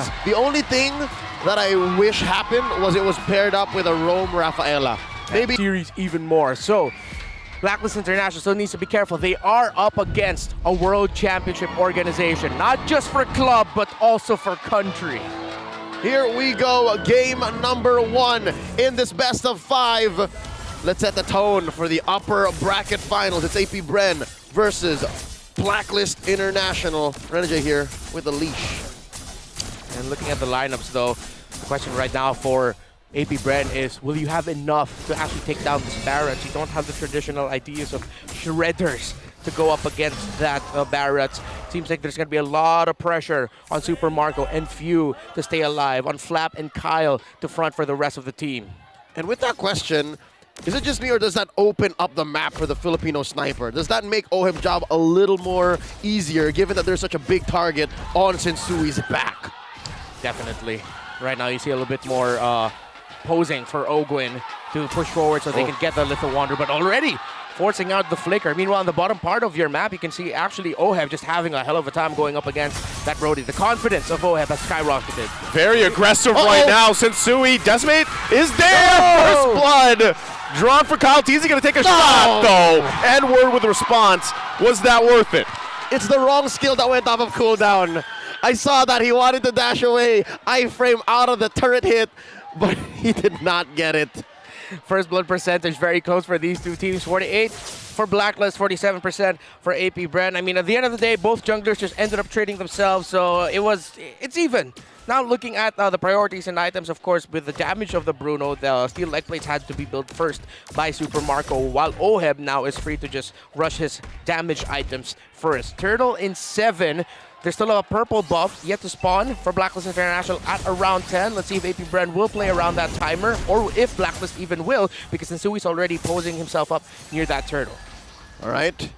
is the only thing that I wish happened was it was paired up with a Rome Rafaela. Maybe series even more. So Blacklist International still needs to be careful. They are up against a world championship organization, not just for club, but also for country. Here we go, game number 1 in this best of 5. Let's set the tone for the upper bracket finals. It's AP Bren versus Blacklist International. Renajay here with the leash. And looking at the lineups though, the question right now for AP Bren is, will you have enough to actually take down this Barrett? You don't have the traditional ideas of shredders to go up against that Barrett. Seems like there's going to be a lot of pressure on Super Marco and Few to stay alive, on Flap and Kyle to front for the rest of the team. And with that question, is it just me or does that open up the map for the Filipino sniper? Does that make OHEB's job a little more easier given that there's such a big target on Sensui's back? Definitely. Right now you see a little bit more posing for Ogwin to push forward so they can get the Little Wander, but already forcing out the flicker. Meanwhile, on the bottom part of your map, you can see actually OHEB just having a hell of a time going up against that Brody. The confidence of OHEB has skyrocketed. Very aggressive right now. Sensui, Decimate is there! First blood drawn for Kyle Teasy, gonna take a shot though. Edward with a response. Was that worth it? It's the wrong skill that went off of cooldown. I saw that he wanted to dash away, iframe out of the turret hit, but he did not get it. First blood percentage very close for these two teams. 48 for Blacklist, 47% for AP Bren. I mean, at the end of the day, both junglers just ended up trading themselves, so it's even. Now looking at the priorities and items, of course, with the damage of the Bruno, the steel leg plates had to be built first by Super Marco, while OHEB now is free to just rush his damage items first. Turtle in 7. There's still a purple buff yet to spawn for Blacklist International at around 10. Let's see if AP Bren will play around that timer, or if Blacklist even will, because Sensui's already posing himself up near that turtle. All right,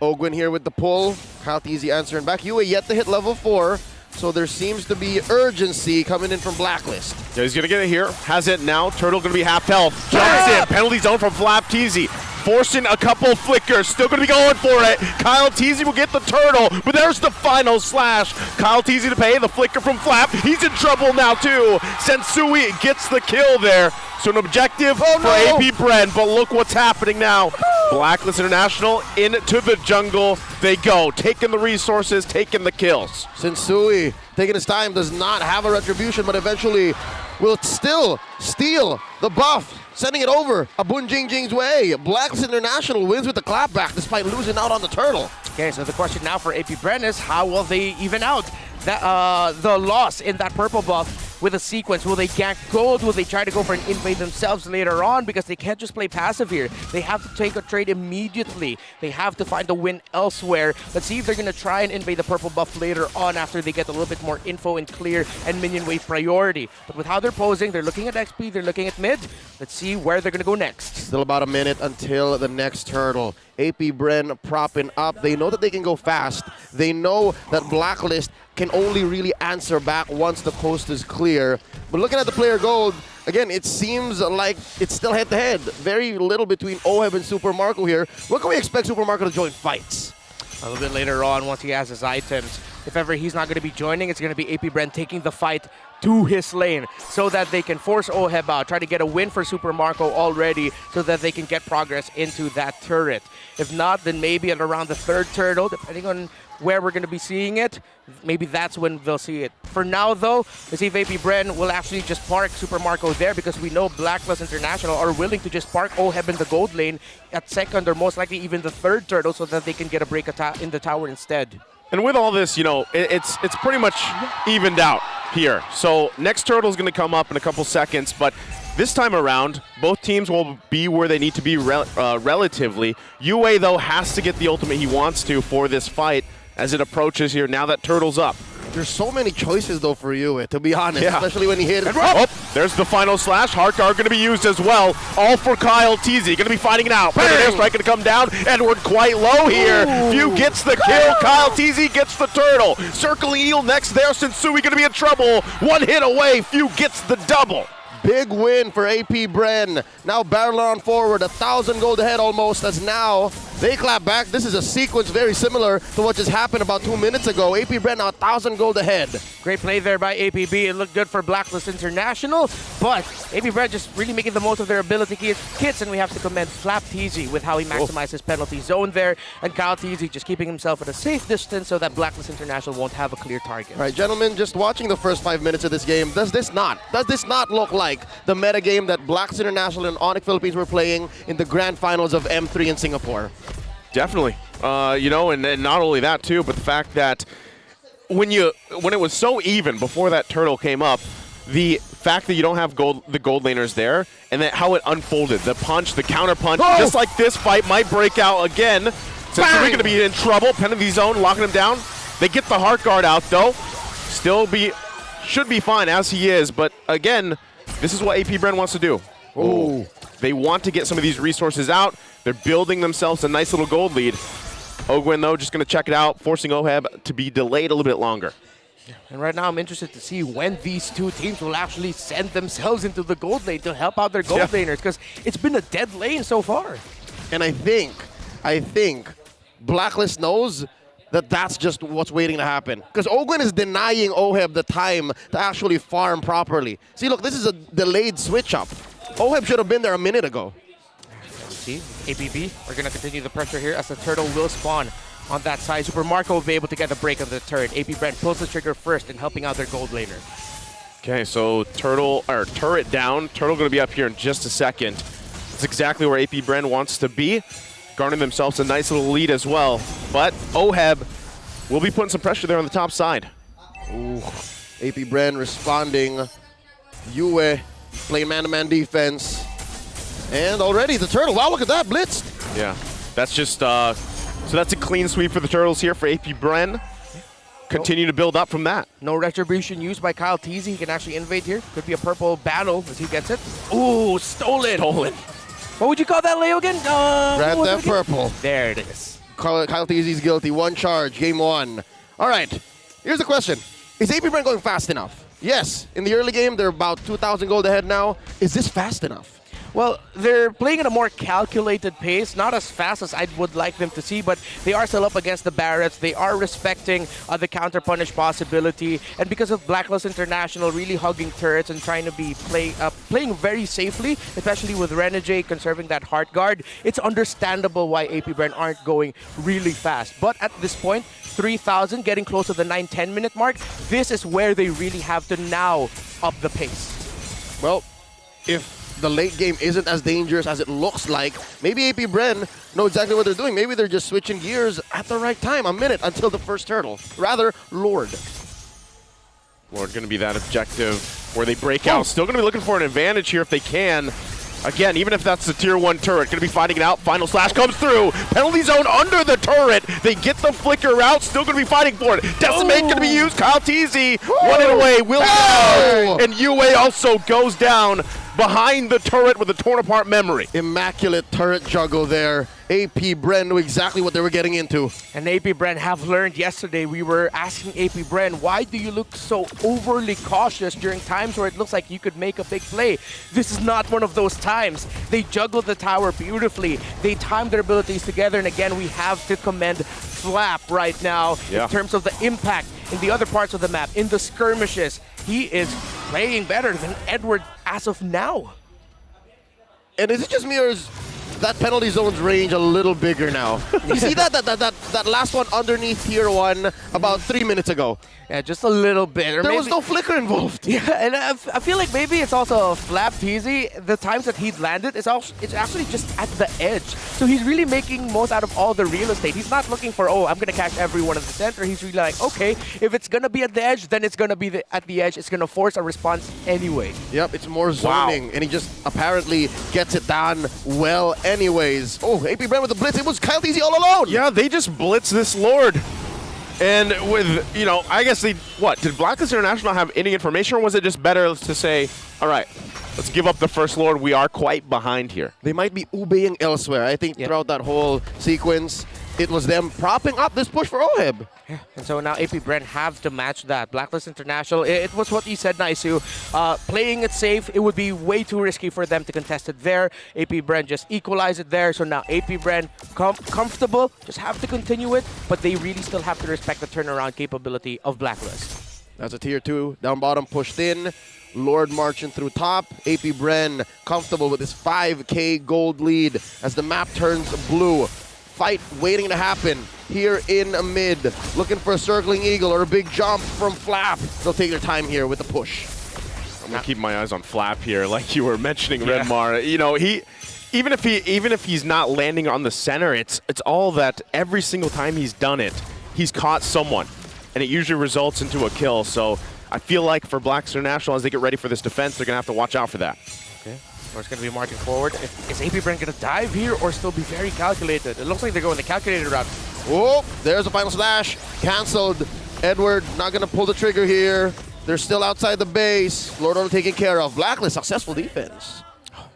Ogwin here with the pull. Kyle Teasy answering back. Yue yet to hit level 4, so there seems to be urgency coming in from Blacklist. Yeah, he's gonna get it here. Has it now. Turtle gonna be half health. Jumps in. Penalty zone from Flap Teasy. Forcing a couple flickers, still going to be going for it. Kyle Teasy will get the turtle, but there's the final slash. Kyle Teasy to pay, the flicker from Flap. He's in trouble now too. Sensui gets the kill there. So an objective for AP Bren, but look what's happening now. Blacklist International into the jungle they go, taking the resources, taking the kills. Sensui, taking his time, does not have a retribution, but eventually will still steal the buff, sending it over Abun Jingjing's way. Blacklist International wins with the clapback despite losing out on the turtle. Okay, so the question now for AP Bren is, how will they even out that the loss in that purple buff with a sequence? Will they gank gold? Will they try to go for an invade themselves later on? Because they can't just play passive here. They have to take a trade immediately. They have to find a win elsewhere. Let's see if they're going to try and invade the purple buff later on after they get a little bit more info and clear and minion wave priority. But with how they're posing, they're looking at XP, they're looking at mid. Let's see where they're going to go next. Still about a minute until the next turtle. AP Bren propping up. They know that they can go fast. They know that Blacklist can only really answer back once the coast is clear. But looking at the player gold, again, it seems like it's still head-to-head. Very little between OHEB and Super Marco here. What can we expect Super Marco to join fights? A little bit later on, once he has his items. If ever he's not going to be joining, it's going to be AP Bren taking the fight to his lane so that they can force OHEB out, try to get a win for Super Marco already so that they can get progress into that turret. If not, then maybe at around the third turtle, depending on where we're going to be seeing it, maybe that's when they'll see it. For now, though, let's see if AP Bren will actually just park Super Marco there, because we know Blacklist International are willing to just park OHEB in the gold lane at second or most likely even the third turtle so that they can get a break in the tower instead. And with all this, you know, it's pretty much evened out here. So next turtle is going to come up in a couple seconds, but this time around, both teams will be where they need to be relatively. Yue, though, has to get the ultimate he wants to for this fight as it approaches here. Now that turtle's up. There's so many choices, though, for you, to be honest, especially when he hit it. Oh, there's the final slash. Heart Guard going to be used as well. All for Kyle Teasy. Going to be fighting it out. Air strike going to come down. Edward quite low here. Few gets the kill. Kyle Teasy gets the turtle. Circling Eel next there. Sensui going to be in trouble. One hit away. Few gets the double. Big win for AP Bren. Now barreling on forward, 1,000 gold ahead almost, as now They clap back. This is a sequence very similar to what just happened about 2 minutes ago. AP Bren now 1,000 gold ahead. Great play there by Apb. It looked good for Blacklist International, but AP Bren just really making the most of their ability kits, and we have to commend Flapteasy with how he maximized his penalty zone there, and Kyle Teasy just keeping himself at a safe distance so that Blacklist International won't have a clear target. All right, gentlemen, just watching the first 5 minutes of this game, does this not look like the metagame that Blacklist International and Onyx Philippines were playing in the grand finals of M3 in Singapore? Definitely. You know, and not only that too, but the fact that when it was so even before that turtle came up, the fact that you don't have the gold laners there, and then how it unfolded, the punch, the counter punch, just like this fight might break out again. So we're going to be in trouble. Penalty zone, locking him down. They get the heart guard out though. Should be fine as he is, but again, this is what AP Bren wants to do. Ooh. They want to get some of these resources out. They're building themselves a nice little gold lead. Ogwin, though, just going to check it out, forcing Oheb to be delayed a little bit longer. And right now, I'm interested to see when these two teams will actually send themselves into the gold lane to help out their gold laners, because it's been a dead lane so far. And I think Blacklist knows that that's just what's waiting to happen. Because Ogwin is denying Oheb the time to actually farm properly. See, look, this is a delayed switch up. Oheb should have been there a minute ago. See, ABB are going to continue the pressure here as the turtle will spawn on that side. Super Marco will be able to get the break on the turret. AP Bren pulls the trigger first in helping out their gold laner. Okay, so turret down. Turtle going to be up here in just a second. That's exactly where AP Bren wants to be. Garnering themselves a nice little lead as well. But Oheb will be putting some pressure there on the top side. Ooh, AP Bren responding. Yue playing man-to-man defense. And already the turtle, wow, look at that, blitzed. Yeah, that's just, so that's a clean sweep for the Turtles here for AP Bren. Continue to build up from that. No retribution used by Kyle Teasy. He can actually invade here. Could be a purple battle as he gets it. Ooh, stolen. What would you call that, Leo, again? Grab that purple. There it is. Kyle Teasy's guilty, 1 charge, game 1. All right, here's the question. Is AP Bren going fast enough? Yes, in the early game, they're about 2,000 gold ahead now. Is this fast enough? Well, they're playing at a more calculated pace, not as fast as I would like them to see, but they are still up against the Barretts. They are respecting the counter-punish possibility, and because of Blacklist International really hugging turrets and trying to be playing very safely, especially with Renegade conserving that heart guard, it's understandable why AP Bren aren't going really fast. But at this point, 3,000, getting close to the 9-10 minute mark, this is where they really have to now up the pace. Well, if the late game isn't as dangerous as it looks like, maybe AP Bren know exactly what they're doing. Maybe they're just switching gears at the right time, a minute until the first turtle. Rather, Lord. Lord going to be that objective where they break out. Still going to be looking for an advantage here if they can. Again, even if that's the tier 1 turret, going to be fighting it out. Final slash comes through. Penalty zone under the turret. They get the flicker out. Still going to be fighting for it. Decimate going to be used. Kyle Teasy, 1 hit away. Will go. And Yue also goes down behind the turret with a torn apart memory. Immaculate turret juggle there. AP Bren knew exactly what they were getting into. And AP Bren have learned yesterday. We were asking AP Bren, why do you look so overly cautious during times where it looks like you could make a big play? This is not one of those times. They juggled the tower beautifully. They timed their abilities together. And again, we have to commend Flap right now in terms of the impact in the other parts of the map, in the skirmishes. He is playing better than Edward as of now. And is it just me, or is that penalty zone's range a little bigger now? You see that last one underneath tier 1 about 3 minutes ago? Yeah, just a little bit. Or there was no flicker involved. Yeah, and I feel like maybe it's also Flap Teasy. The times that he'd landed, it's actually just at the edge. So he's really making most out of all the real estate. He's not looking for, oh, I'm going to catch everyone at the center. He's really like, okay, if it's going to be at the edge, then it's going to be at the edge. It's going to force a response anyway. Yep, it's more zoning, and he just apparently gets it done well anyways. Oh, AP Bren with the blitz. It was Kyle Teasy all alone. Yeah, they just blitz this Lord. And with, you know, I guess did Blacklist International have any information, or was it just better to say, all right, let's give up the first Lord. We are quite behind here. They might be ubeing elsewhere. I think throughout that whole sequence, it was them propping up this push for Oheb. And so now AP Bren have to match that. Blacklist International, it was what you said, Naisu. Playing it safe, it would be way too risky for them to contest it there. AP Bren just equalize it there. So now AP Bren comfortable, just have to continue it, but they really still have to respect the turnaround capability of Blacklist. That's a tier 2. Down bottom pushed in. Lord marching through top. AP Bren comfortable with his 5K gold lead as the map turns blue. Fight waiting to happen here in mid. Looking for a circling eagle or a big jump from Flap. They'll take their time here with the push. I'm gonna keep my eyes on Flap here, like you were mentioning, Redmar. You know, even if he's not landing on the center, it's all that every single time he's done it, he's caught someone, and it usually results into a kill. So I feel like for Blacklist International, as they get ready for this defense, they're gonna have to watch out for that. Okay. Or it's going to be marching forward. Is AP Bren going to dive here or still be very calculated? It looks like they're going the calculated route. Oh, there's a final slash. Cancelled. Edward not going to pull the trigger here. They're still outside the base. Lord Order taken care of. Blacklist, successful defense.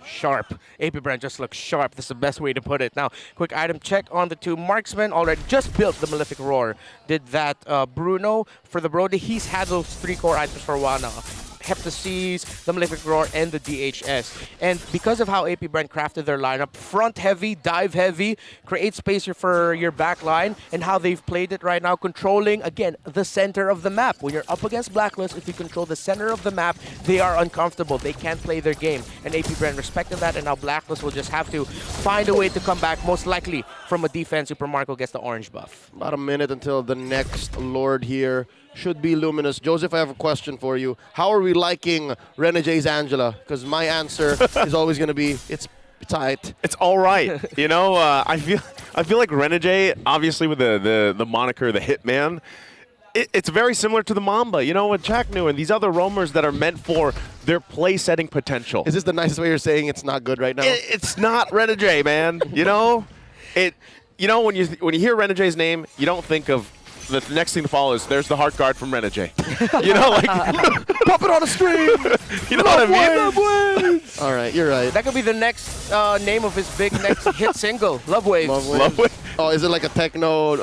Sharp. AP Bren just looks sharp. That's the best way to put it. Now, quick item check on the two marksmen. Already just built the Malefic Roar. Did that Bruno for the Brody. He's had those 3 core items for a while now. Heptaseas, the Malefic Roar, and the DHS. And because of how AP Bren crafted their lineup, front heavy, dive heavy, create space for your back line, and how they've played it right now, controlling, again, the center of the map. When you're up against Blacklist, if you control the center of the map, they are uncomfortable. They can't play their game. And AP Bren respected that, and now Blacklist will just have to find a way to come back, most likely from a defense. Super Marco gets the orange buff. About a minute until the next Lord here. Should be Luminous. Joseph, I have a question for you. How are we liking Renegades Angela? Because my answer is always going to be, it's tight. It's all right. You know, I feel like Renegade, obviously with the moniker, the Hitman, it's very similar to the Mamba, you know, with Chaknu and these other roamers that are meant for their play-setting potential. Is this the nicest way you're saying it's not good right now? It's not Renegade, man. You know, You know, when you hear Renegade's name, you don't think of the next thing to follow is there's the heart guard from Renegade. You know, like pop it on a stream. You know what I mean? Love Waves. All right, you're right. That could be the next name of his big next hit single, Love Waves. Love Waves. Oh, is it like a techno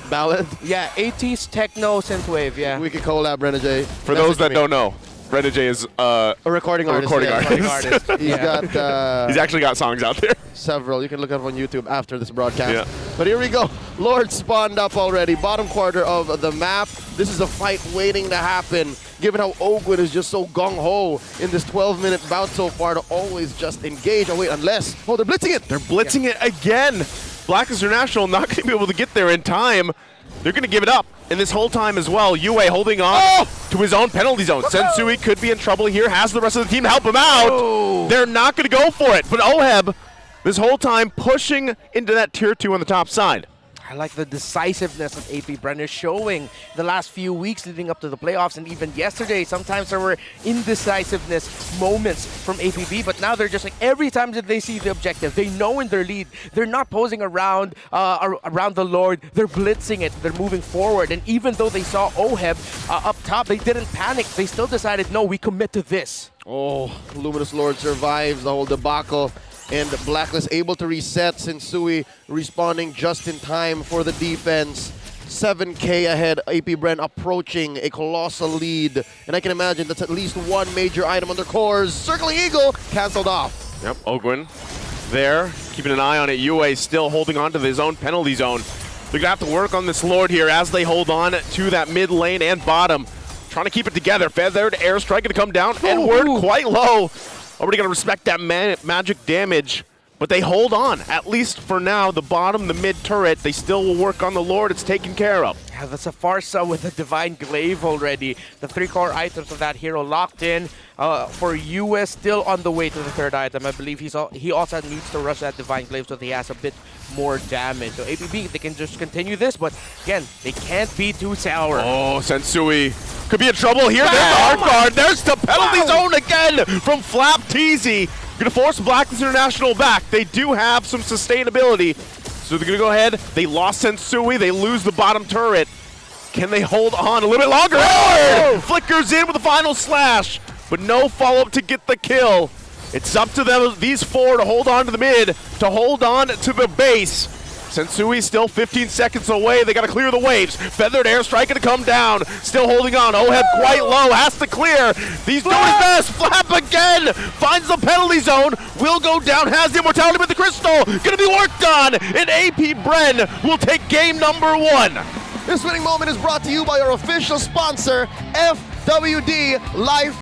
ballad? Yeah, 80s techno synthwave. Yeah. We could collab Renegade. For those that don't know, Renegade is a recording artist. He's got. He's actually got songs out there. Several. You can look up on YouTube after this broadcast. Yeah. But here we go. Lord spawned up already. Bottom quarter of the map. This is a fight waiting to happen. Given how Oakwood is just so gung-ho in this 12-minute bout so far to always just engage. Oh, wait, unless. Oh, they're blitzing it. They're blitzing it again. Blacklist International not going to be able to get there in time. They're going to give it up. And this whole time as well, Yue holding on to his own penalty zone. Sensui could be in trouble here. Has the rest of the team to help him out. They're not going to go for it. But Oheb, this whole time, pushing into that tier 2 on the top side. I like the decisiveness of AP Brenner showing the last few weeks leading up to the playoffs, and even yesterday, sometimes there were indecisiveness moments from APB, but now they're just like, every time that they see the objective, they know in their lead, they're not posing around the Lord, they're blitzing it, they're moving forward, and even though they saw Oheb up top, they didn't panic, they still decided, no, we commit to this. Oh, Luminous Lord survives the whole debacle. And Blacklist able to reset. Sensui responding just in time for the defense. 7K ahead. AP Bren approaching a colossal lead. And I can imagine that's at least one major item on their cores. Circling Eagle canceled off. Yep, Ogwin there, keeping an eye on it. Yue still holding on to his own penalty zone. They're going to have to work on this Lord here as they hold on to that mid lane and bottom. Trying to keep it together. Feathered airstrike going to come down. Edward quite low. Already going to respect that magic damage, but they hold on. At least for now, the bottom, the mid turret, they still will work on the Lord. It's taken care of. Yeah, that's a Farsa with a Divine Glaive already. The 3 core items of that hero locked in. For US, still on the way to the 3rd item. I believe he also needs to rush that Divine Glaive so that he has a bit more damage. So APB, they can just continue this, but again, they can't be too sour. Oh, Sensui could be in trouble here. There's the hard guard. There's the penalty zone again from Flap Teasy. Going to force Blacklist International back. They do have some sustainability, so they're going to go ahead. They lost Sensui. They lose the bottom turret. Can they hold on a little bit longer? Flickers in with the final slash. but no follow-up to get the kill. It's up to them, these four, to hold on to the mid, to hold on to the base. Sensui's still 15 seconds away. They got to clear the waves. Feathered airstrike going to come down. Still holding on. Oheb quite low. Has to clear. He's doing his best. Flap again. Finds the penalty zone. Will go down. Has the immortality with the crystal. Going to be worked on. And AP Bren will take game number 1. This winning moment is brought to you by our official sponsor, FWD Life.